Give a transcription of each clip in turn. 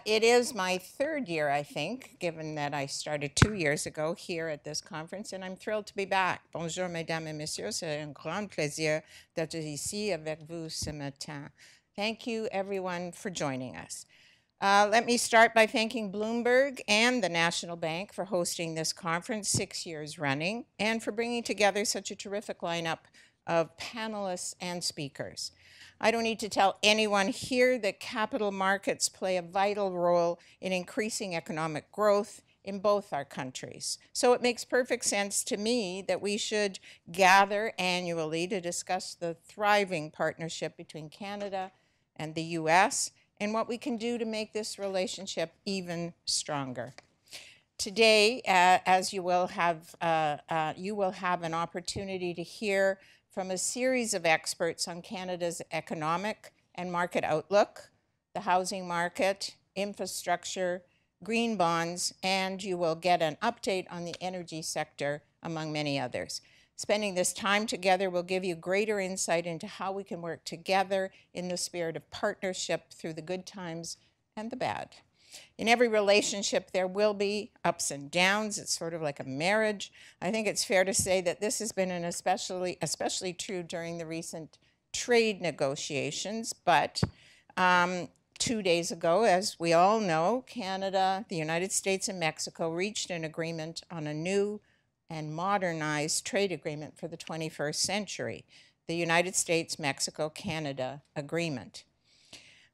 It is my third year, I think, given that I started 2 years ago here at this conference, and I'm thrilled to be back. Bonjour, mesdames et messieurs. C'est un grand plaisir d'être ici avec vous ce matin. Thank you, everyone, for joining us. Let me start by thanking Bloomberg and the National Bank for hosting this conference 6 years running and for bringing together such a terrific lineup of panelists and speakers. I don't need to tell anyone here that capital markets play a vital role in increasing economic growth in both our countries. So it makes perfect sense to me that we should gather annually to discuss the thriving partnership between Canada and the US and what we can do to make this relationship even stronger. Today, as you will have an opportunity to hear from a series of experts on Canada's economic and market outlook, the housing market, infrastructure, green bonds, and you will get an update on the energy sector, among many others. Spending this time together will give you greater insight into how we can work together in the spirit of partnership through the good times and the bad. In every relationship, there will be ups and downs. It's sort of like a marriage. I think it's fair to say that this has been especially true during the recent trade negotiations. But 2 days ago, as we all know, Canada, the United States, and Mexico reached an agreement on a new and modernized trade agreement for the 21st century, the United States-Mexico-Canada Agreement.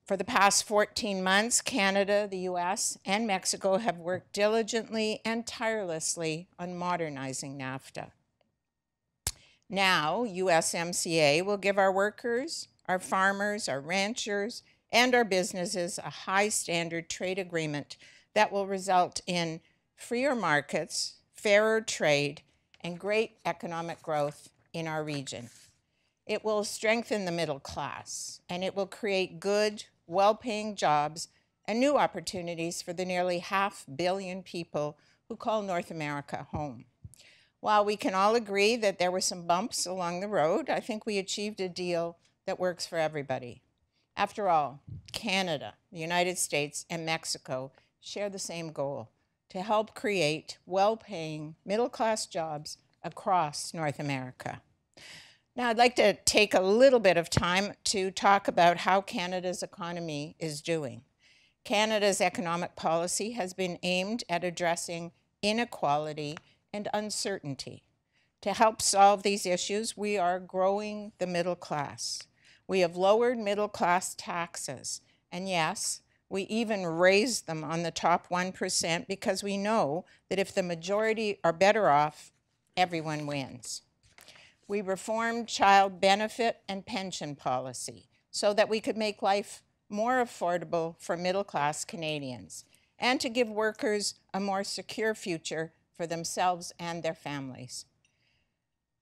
For the past 14 months, Canada, the US, and Mexico have worked diligently and tirelessly on modernizing NAFTA. Now, USMCA will give our workers, our farmers, our ranchers, and our businesses a high standard trade agreement that will result in freer markets, fairer trade, and great economic growth in our region. It will strengthen the middle class, and it will create good, well-paying jobs and new opportunities for the nearly 500 million people who call North America home. While we can all agree that there were some bumps along the road, I think we achieved a deal that works for everybody. After all, Canada, the United States, and Mexico share the same goal: to help create well-paying middle-class jobs across North America. Now, I'd like to take a little bit of time to talk about how Canada's economy is doing. Canada's economic policy has been aimed at addressing inequality and uncertainty. To help solve these issues, we are growing the middle class. We have lowered middle class taxes, and yes, we even raised them on the top 1% because we know that if the majority are better off, everyone wins. We reformed child benefit and pension policy so that we could make life more affordable for middle-class Canadians and to give workers a more secure future for themselves and their families.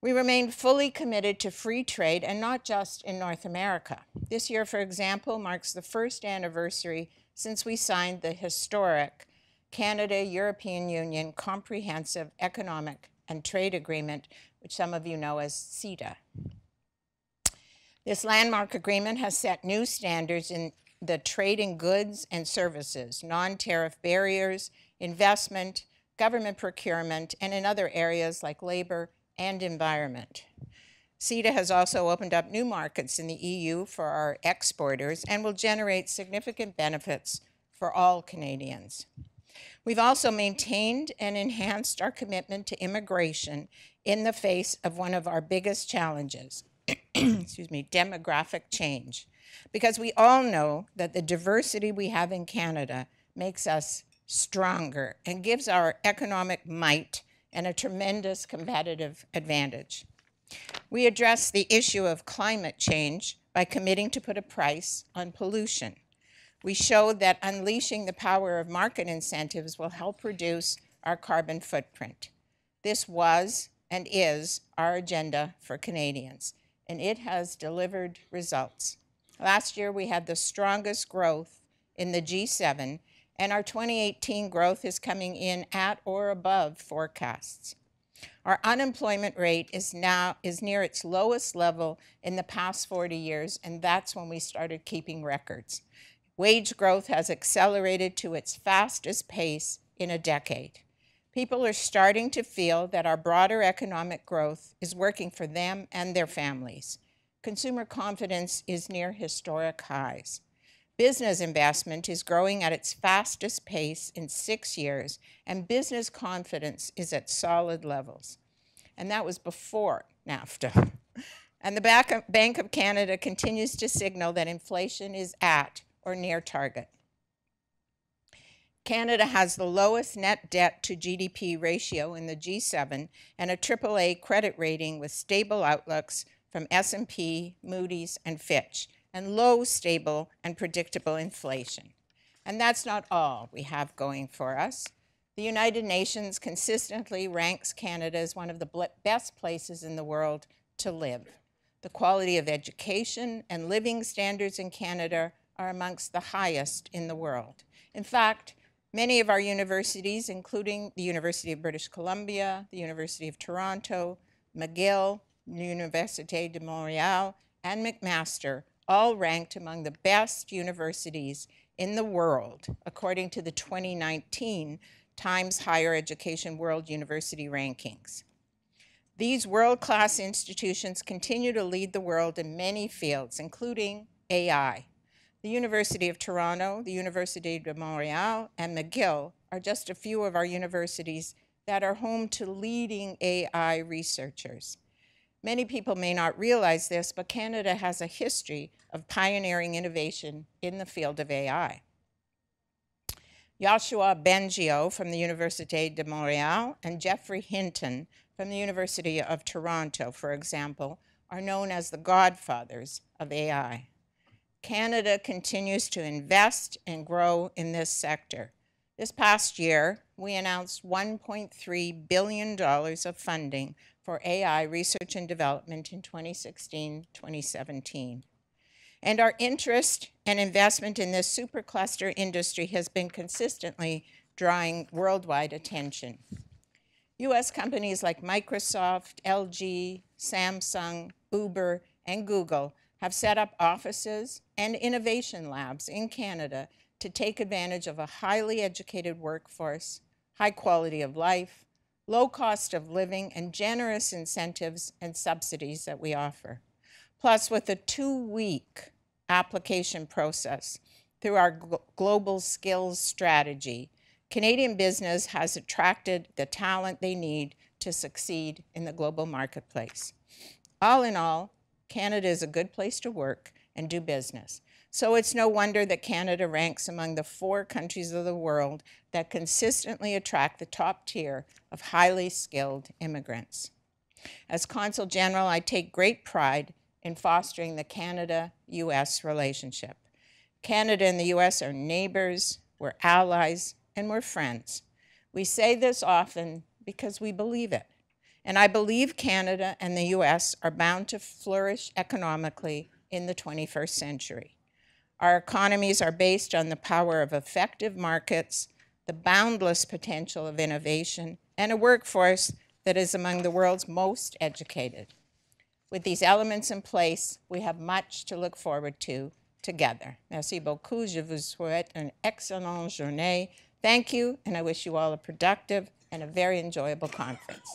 We remain fully committed to free trade, and not just in North America. This year, for example, marks the first anniversary since we signed the historic Canada-European Union Comprehensive Economic and Trade Agreement, which some of you know as CETA. This landmark agreement has set new standards in the trade in goods and services, non-tariff barriers, investment, government procurement, and in other areas like labor and environment. CETA has also opened up new markets in the EU for our exporters and will generate significant benefits for all Canadians. We've also maintained and enhanced our commitment to immigration in the face of one of our biggest challenges, demographic change, because we all know that the diversity we have in Canada makes us stronger and gives our economic might and a tremendous competitive advantage. We address the issue of climate change by committing to put a price on pollution. We showed that unleashing the power of market incentives will help reduce our carbon footprint. This was and is our agenda for Canadians, and it has delivered results. Last year, we had the strongest growth in the G7, and our 2018 growth is coming in at or above forecasts. Our unemployment rate is near its lowest level in the past 40 years, and that's when we started keeping records. Wage growth has accelerated to its fastest pace in a decade. People are starting to feel that our broader economic growth is working for them and their families. Consumer confidence is near historic highs. Business investment is growing at its fastest pace in 6 years, and business confidence is at solid levels. And that was before NAFTA. And the Bank of Canada continues to signal that inflation is at or near target. Canada has the lowest net debt to GDP ratio in the G7 and a AAA credit rating with stable outlooks from S&P, Moody's, and Fitch, and low, stable, and predictable inflation. And that's not all we have going for us. The United Nations consistently ranks Canada as one of the best places in the world to live. The quality of education and living standards in Canada are amongst the highest in the world. In fact, many of our universities, including the University of British Columbia, the University of Toronto, McGill, Université de Montréal, and McMaster, all ranked among the best universities in the world, according to the 2019 Times Higher Education World University Rankings. These world-class institutions continue to lead the world in many fields, including AI. The University of Toronto, the Université de Montréal, and McGill are just a few of our universities that are home to leading AI researchers. Many people may not realize this, but Canada has a history of pioneering innovation in the field of AI. Yoshua Bengio from the Université de Montréal and Geoffrey Hinton from the University of Toronto, for example, are known as the godfathers of AI. Canada continues to invest and grow in this sector. This past year, we announced $1.3 billion of funding for AI research and development in 2016-2017. And our interest and investment in this supercluster industry has been consistently drawing worldwide attention. US companies like Microsoft, LG, Samsung, Uber, and Google have set up offices and innovation labs in Canada to take advantage of a highly educated workforce, high quality of life, low cost of living, and generous incentives and subsidies that we offer. Plus, with a 2-week application process through our global skills strategy, Canadian business has attracted the talent they need to succeed in the global marketplace. All in all, Canada is a good place to work and do business. So it's no wonder that Canada ranks among the 4 countries of the world that consistently attract the top tier of highly skilled immigrants. As Consul General, I take great pride in fostering the Canada-US relationship. Canada and the US are neighbors, we're allies, and we're friends. We say this often because we believe it. And I believe Canada and the US are bound to flourish economically in the 21st century. Our economies are based on the power of effective markets, the boundless potential of innovation, and a workforce that is among the world's most educated. With these elements in place, we have much to look forward to together. Merci beaucoup. Je vous souhaite une excellente journée. Thank you, and I wish you all a productive and a very enjoyable conference.